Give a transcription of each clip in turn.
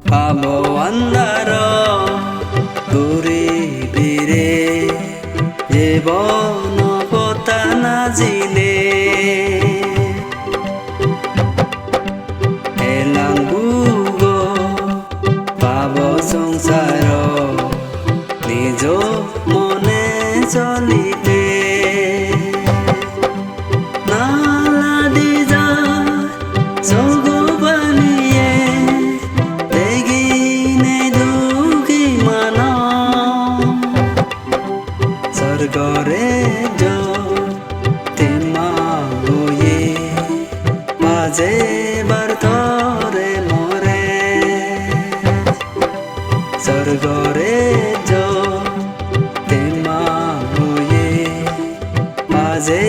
পাবো আন্ধার ঘুরি ফিরে জীবন কথা না জিলে এলাম গুগো পাবো সংসার নিজ মনে চলিতে নালাদি যায় সগো বানিয়ে দেখি নেই দুঃখী মানা স্বর্গরে তেমা হয়ে মাঝে বার ধরে মরে স্বর্গরে তেমা হয়ে মাঝে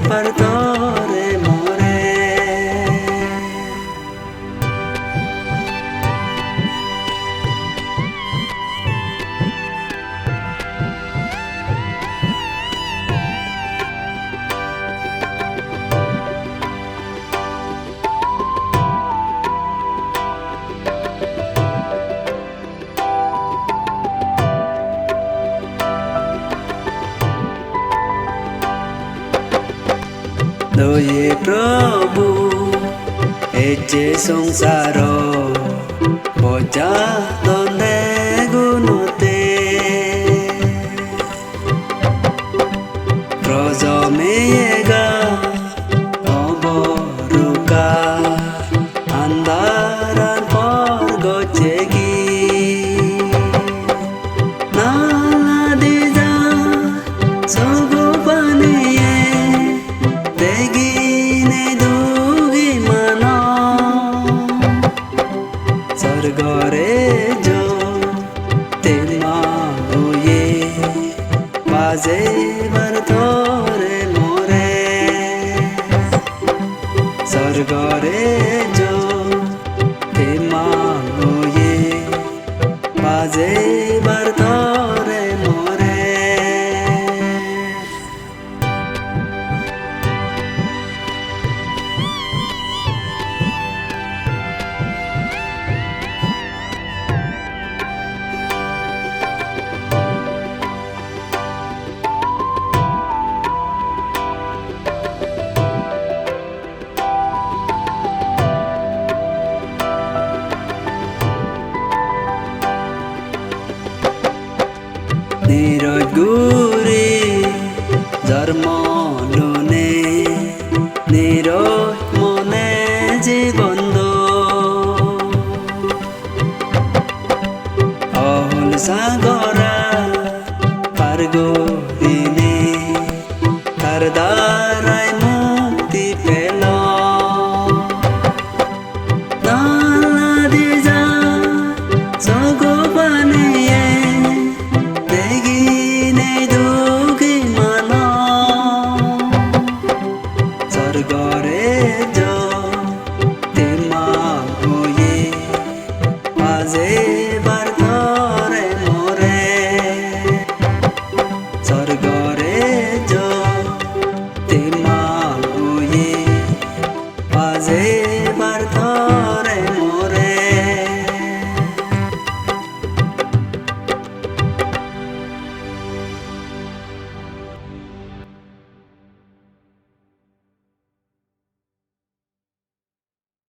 বার ধরে মরে দয়ে প্রভু এ যে সংসার বোঝা তনে গুণতে রজমেগা অবরুকা আন্ধারার পর গছে কি নালাদি যা সগো বানিয়ে দেখি নেই দুঃখী মানা স্বর্গরে তেমা হয়ে মাঝে বার ধরে মরে স্বর্গরে তেমা হয়ে মাঝে বার ধরে মরে নীরজ গুরি ধর্ম লুনে নীরজ মনে জীবন্দ অহুল সাগর